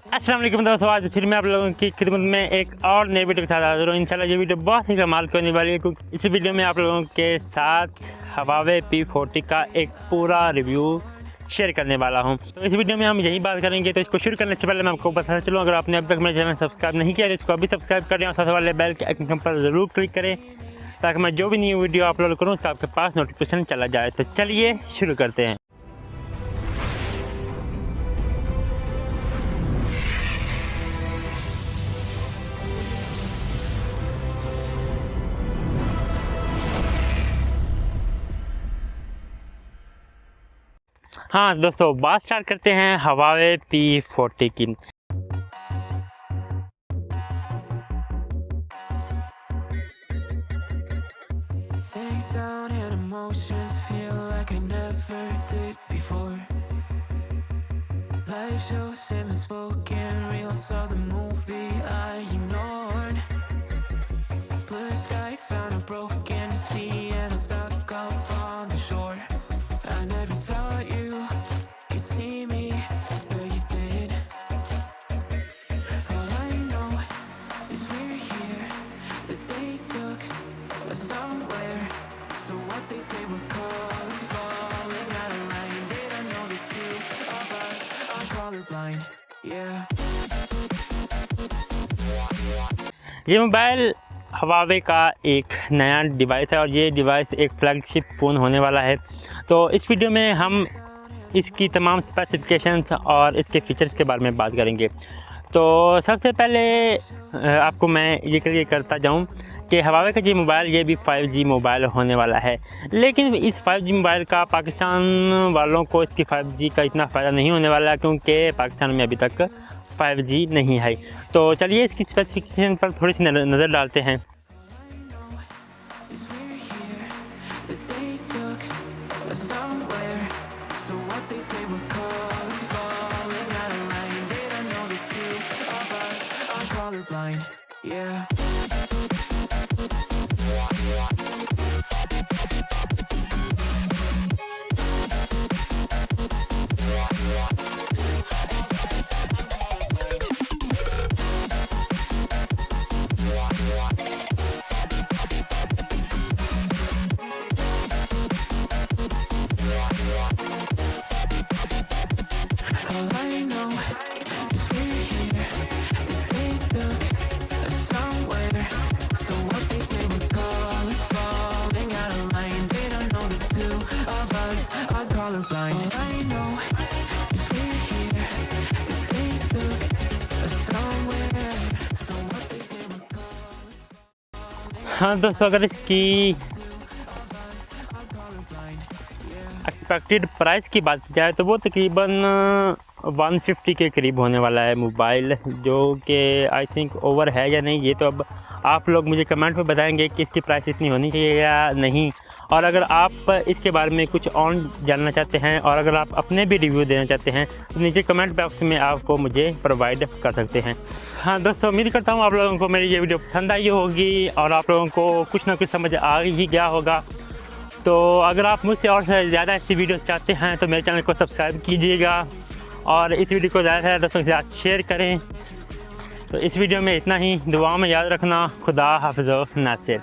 अस्सलाम वालेकुम दोस्तों, आज फिर मैं आप लोगों की खिदमत में एक और नई वीडियो के साथ हाजिर हूँ। इंशाल्लाह ये वीडियो बहुत ही कमाल की होने वाली है, क्योंकि इस वीडियो में आप लोगों के साथ Huawei P40 का एक पूरा रिव्यू शेयर करने वाला हूँ। तो इस वीडियो में हम यही बात करेंगे। तो इसको शुरू करने से पहले मैं आपको बताना चलूँ, अगर आपने अब तक मेरे चैनल सब्सक्राइब नहीं किया तो इसको अभी सब्सक्राइब करें और साथ वाले बेल के आइकन पर ज़रूर क्लिक करें, ताकि मैं जो भी न्यू वीडियो अपलोड करूँ उसका आपके पास नोटिफिकेशन चला जाए। तो चलिए शुरू करते हैं। हाँ दोस्तों, बात स्टार्ट करते हैं Huawei P40 की। ये मोबाइल Huawei का एक नया डिवाइस है और ये डिवाइस एक फ्लैगशिप फ़ोन होने वाला है। तो इस वीडियो में हम इसकी तमाम स्पेसिफिकेशंस और इसके फ़ीचर्स के बारे में बात करेंगे। तो सबसे पहले आपको मैं ये क्लियर करता जाऊं कि Huawei का ये मोबाइल ये भी 5G मोबाइल होने वाला है, लेकिन इस 5G मोबाइल का पाकिस्तान वालों को इसकी 5G का इतना फ़ायदा नहीं होने वाला, क्योंकि पाकिस्तान में अभी तक 5G नहीं है। तो चलिए इसकी स्पेसिफिकेशन पर थोड़ी सी नज़र डालते हैं। हाँ दोस्तों, अगर इसकी एक्सपेक्टेड प्राइस की बात की जाए तो वो तकरीबन 150 के करीब होने वाला है मोबाइल, जो कि आई थिंक ओवर है या नहीं, ये तो अब आप लोग मुझे कमेंट में बताएंगे कि इसकी प्राइस इतनी होनी चाहिए या नहीं। और अगर आप इसके बारे में कुछ और जानना चाहते हैं और अगर आप अपने भी रिव्यू देना चाहते हैं तो नीचे कमेंट बॉक्स में आपको मुझे प्रोवाइड कर सकते हैं। हाँ दोस्तों, उम्मीद करता हूँ आप लोगों को मेरी ये वीडियो पसंद आई होगी और आप लोगों को कुछ ना कुछ समझ आ ही गया होगा। तो अगर आप मुझसे और ज़्यादा ऐसी वीडियोस चाहते हैं तो मेरे चैनल को सब्सक्राइब कीजिएगा और इस वीडियो को ज़्यादा से ज़्यादा दोस्तों के साथ शेयर करें। तो इस वीडियो में इतना ही, दुआ में याद रखना। खुदा हाफ़िज़ नासिर।